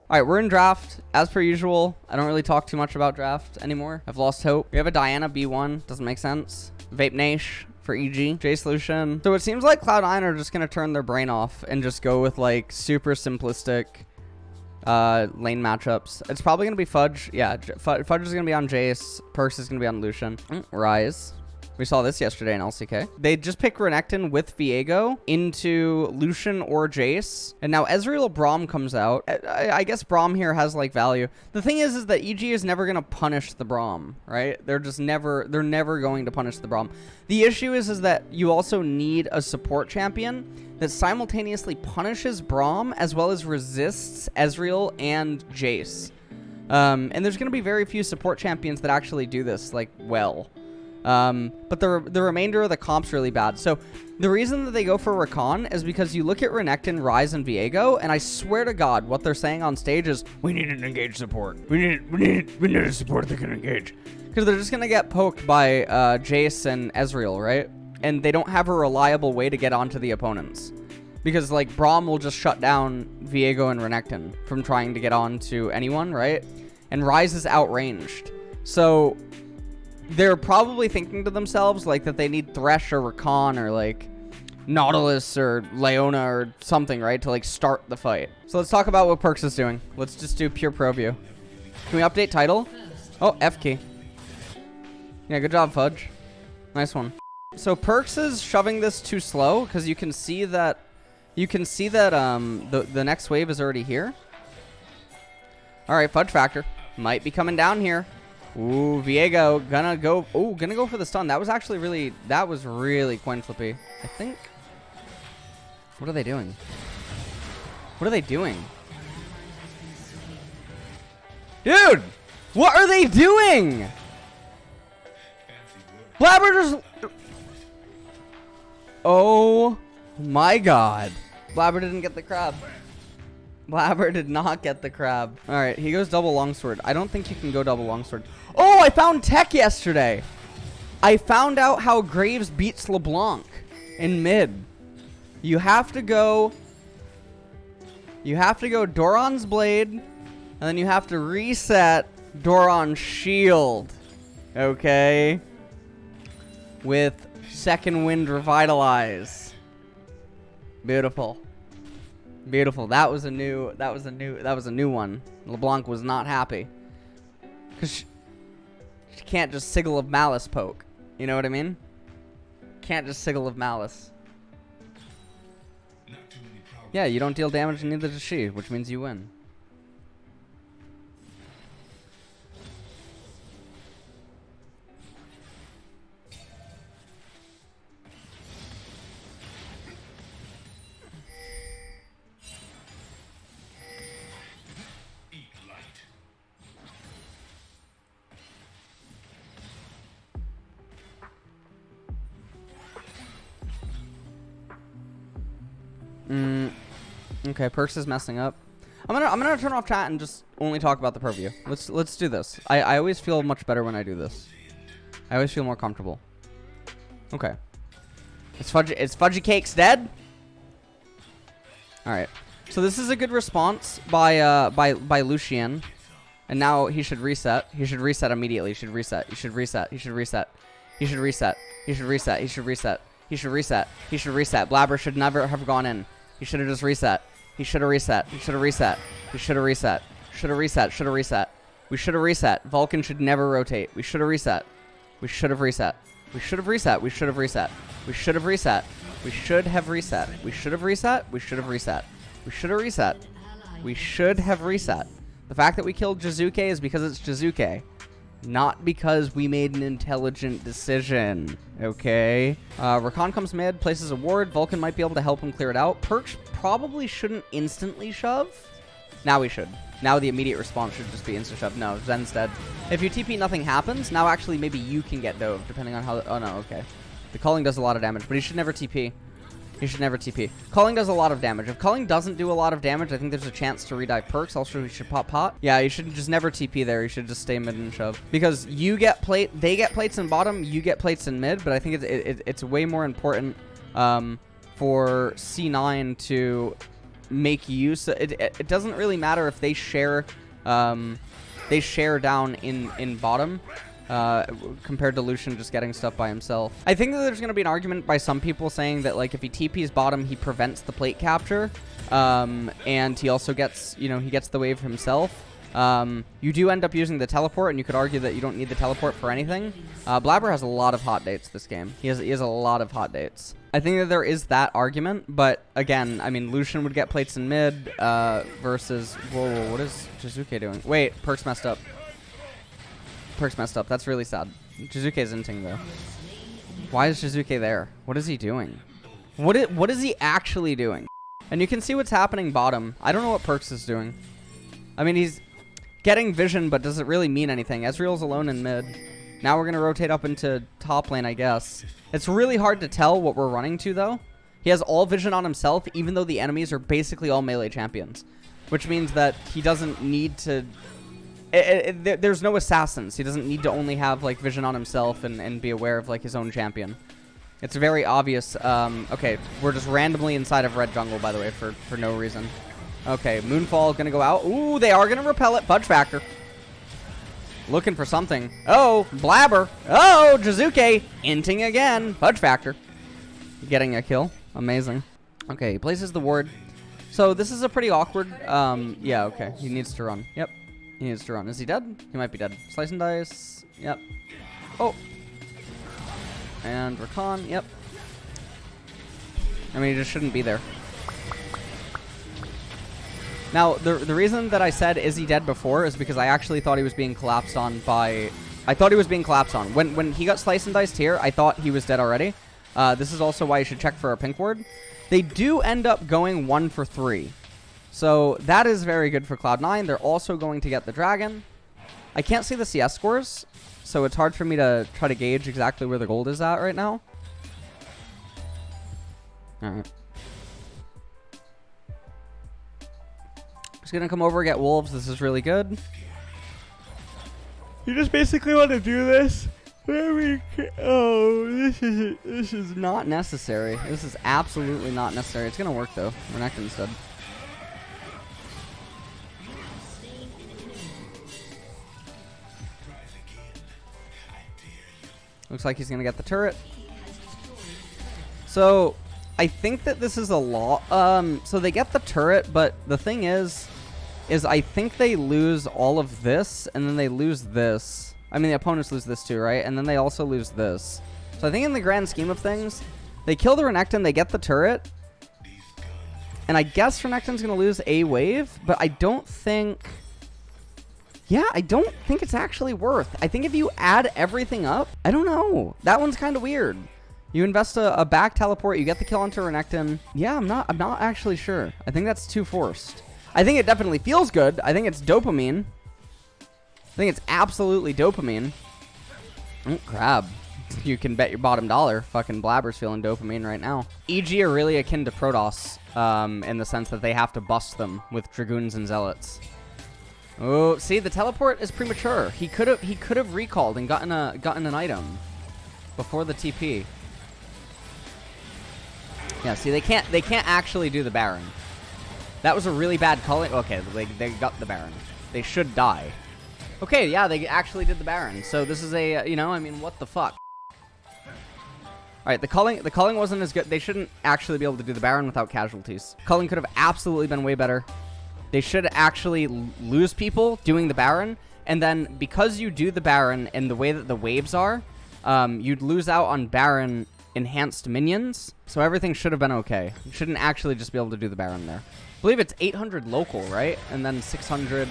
All right, we're in draft. As per usual, I don't really talk too much about draft anymore. I've lost hope. We have a Diana B1. Doesn't make sense. Vape Nash for EG. J Solution. So it seems like Cloud9 are just going to turn their brain off and just go with like super simplistic lane matchups. It's probably going to be Fudge. Yeah, Fudge is going to be on Jace. Perks is going to be on Lucian. Rise. We saw this yesterday in LCK. They just pick Renekton with Viego into Lucian or Jace. And now Ezreal Braum comes out. I guess Braum here has like value. The thing is that EG is never going to punish the Braum, right? They're never going to punish the Braum. The issue is that you also need a support champion that simultaneously punishes Braum as well as resists Ezreal and Jace. And there's going to be very few support champions that actually do this like well. But the remainder of the comp's really bad. So the reason that they go for Rakan is because you look at Renekton, Rise, and Viego, and I swear to God, what they're saying on stage is, we need an engage support. We need a support that can engage. Because they're just going to get poked by Jace and Ezreal, right? And they don't have a reliable way to get onto the opponents. Because, like, Braum will just shut down Viego and Renekton from trying to get on to anyone, right? And Rise is outranged. So they're probably thinking to themselves like that they need Thresh or Rakan or like Nautilus or Leona or something, right, to like start the fight. So let's talk about what Perks is doing. Let's just do pure pro view. Can we update title? Oh, F key. Yeah, good job, Fudge. Nice one. So Perks is shoving this too slow because you can see that the next wave is already here. All right, Fudge Factor might be coming down here. Ooh, Viego gonna go for the stun. That was really coin flippy, I think. What are they doing? What are they doing? Dude, what are they doing? Blabber just... Oh my God. Blabber didn't get the crab. Blabber did not get the crab. All right, he goes double longsword. I don't think you can go double longsword. Oh, I found tech yesterday. I found out how Graves beats LeBlanc in mid. You have to go Doran's Blade, and then you have to reset Doran's Shield. Okay? With Second Wind Revitalize. Beautiful. Beautiful. That was a new one. LeBlanc was not happy. Cause she can't just Sigil of Malice poke. You know what I mean? Can't just Sigil of Malice. Yeah, you don't deal damage and neither does she, which means you win. Okay, Perks is messing up. I'm gonna turn off chat and just only talk about the purview. Let's do this. I always feel much better when I do this. I always feel more comfortable. Okay. Is Fudgy Cakes dead? All right. So this is a good response by Lucian, and now he should reset. He should reset immediately. He should reset. He should reset. He should reset. He should reset. He should reset. He should reset. He should reset. He should reset. Blabber should never have gone in. He should have just reset. He should have reset. He should have reset. He should have reset. Should have reset. Should have reset. We should have reset. Vulcan should never rotate. We should have reset. We should have reset. We should have reset. We should have reset. We should have reset. We should have reset. We should have reset. We should have reset. We should have reset. We should have reset. The fact that we killed Jizuke is because it's Jizuke. Not because we made an intelligent decision, okay? Rakan comes mid, places a ward. Vulcan might be able to help him clear it out. Perks probably shouldn't instantly shove. Now we should. Now the immediate response should just be instant shove. No, Zen's dead. If you TP, nothing happens. Now actually maybe you can get dove, depending on how... Oh, no, okay. The culling does a lot of damage, but he should never TP. He should never TP. Culling does a lot of damage. If culling doesn't do a lot of damage, I think there's a chance to redive Perks. Also, we should pop pot. Yeah, you should just never TP there. You should just stay mid and shove. Because you get plate, they get plates in bottom, you get plates in mid, but I think it's way more important for C9 to make use. It doesn't really matter if they share down in bottom. Compared to Lucian just getting stuff by himself. I think that there's going to be an argument by some people saying that, like, if he TPs bottom, he prevents the plate capture, and he also gets, you know, he gets the wave himself. You do end up using the teleport, and you could argue that you don't need the teleport for anything. Blabber has a lot of hot dates this game. He has a lot of hot dates. I think that there is that argument, but again, I mean, Lucian would get plates in mid versus... Whoa, what is Jizuke doing? Wait, Perk's messed up. Perk's messed up. That's really sad. Jizuke's inting, though. Why is Jizuke there? What is he doing? What is he actually doing? And you can see what's happening bottom. I don't know what Perks is doing. I mean, he's getting vision, but does it really mean anything? Ezreal's alone in mid. Now we're going to rotate up into top lane, I guess. It's really hard to tell what we're running to, though. He has all vision on himself, even though the enemies are basically all melee champions. Which means that he doesn't need to... there's no assassins. He doesn't need to only have, like, vision on himself and be aware of, like, his own champion. It's very obvious. Okay, we're just randomly inside of red jungle, by the way, for no reason. Okay, Moonfall gonna go out. Ooh, they are gonna repel it. Fudge Factor. Looking for something. Oh, Blabber. Oh, Jizuke. Inting again. Fudge Factor. Getting a kill. Amazing. Okay, he places the ward. So this is a pretty awkward... yeah, okay. He needs to run. Yep. He needs to run. Is he dead? He might be dead. Slice and dice. Yep. Oh. And Rakan. Yep. I mean, he just shouldn't be there. Now, the reason that I said, is he dead before, is because I actually thought he was being collapsed on by... I thought he was being collapsed on. When he got slice and diced here, I thought he was dead already. This is also why you should check for a pink ward. They do end up going 1 for 3. So that is very good for Cloud9. They're also going to get the dragon. I can't see the CS scores, so it's hard for me to try to gauge exactly where the gold is at right now. Alright. Just gonna come over, get wolves. This is really good. You just basically want to do this. Oh, this is not necessary. This is absolutely not necessary. It's gonna work though. Renekton instead. Looks like he's gonna get the turret. So I think that this is a lot. So they get the turret, but the thing is I think they lose all of this, and then they lose this. I mean, the opponents lose this too, right? And then they also lose this. So I think in the grand scheme of things, they kill the Renekton, they get the turret, and I guess Renekton's gonna lose a wave, but I don't think... Yeah, I don't think it's actually worth. I think if you add everything up, I don't know. That one's kind of weird. You invest a back teleport, you get the kill onto Renekton. Yeah, I'm not actually sure. I think that's too forced. I think it definitely feels good. I think it's dopamine. I think it's absolutely dopamine. Oh, crab. You can bet your bottom dollar. Fucking Blabber's feeling dopamine right now. EG are really akin to Protoss in the sense that they have to bust them with Dragoons and Zealots. Oh, see, the teleport is premature. He could have recalled and gotten an item before the TP. Yeah, see, they can't actually do the Baron. That was a really bad calling. Okay, they got the Baron. They should die. Okay, yeah, they actually did the Baron. So this is a, you know, I mean, what the fuck? Alright, the culling wasn't as good. They shouldn't actually be able to do the Baron without casualties. Culling could have absolutely been way better. They should actually lose people doing the Baron. And then, because you do the Baron and the way that the waves are, you'd lose out on Baron enhanced minions. So everything should have been okay. You shouldn't actually just be able to do the Baron there. I believe it's 800 local, right? And then 600...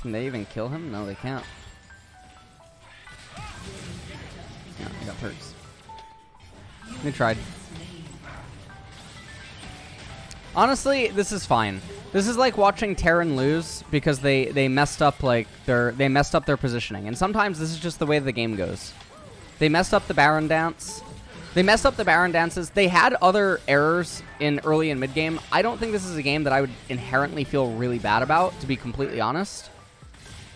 Can they even kill him? No, they can't. Yeah, I got perks. They tried. Honestly, this is fine. This is like watching Terran lose because they messed up like they messed up their positioning. And sometimes this is just the way the game goes. They messed up the Baron dance. They messed up the Baron dances. They had other errors in early and mid game. I don't think this is a game that I would inherently feel really bad about, to be completely honest.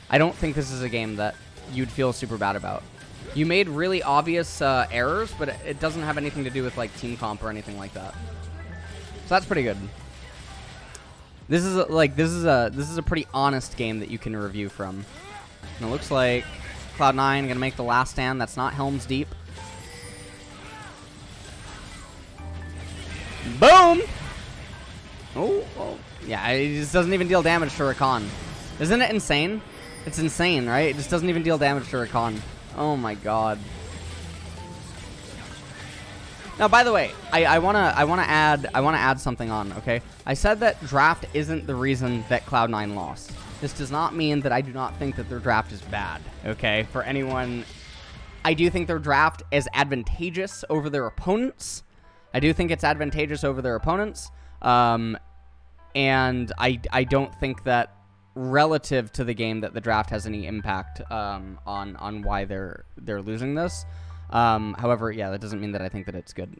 I don't think this is a game that you'd feel super bad about. You made really obvious errors, but it doesn't have anything to do with like team comp or anything like that. So that's pretty good. This is a pretty honest game that you can review from. And it looks like Cloud9 gonna make the last stand. That's not Helm's Deep. Boom! Oh, yeah, it just doesn't even deal damage to Rakan. Isn't it insane? It's insane, right? It just doesn't even deal damage to Rakan. Oh my god. Now, by the way, I wanna add something on, okay? I said that draft isn't the reason that Cloud9 lost. This does not mean that I do not think that their draft is bad, okay? For anyone, I do think their draft is advantageous over their opponents. I do think it's advantageous over their opponents. And I don't think that relative to the game that the draft has any impact on why they're losing this. However, yeah, that doesn't mean that I think that it's good.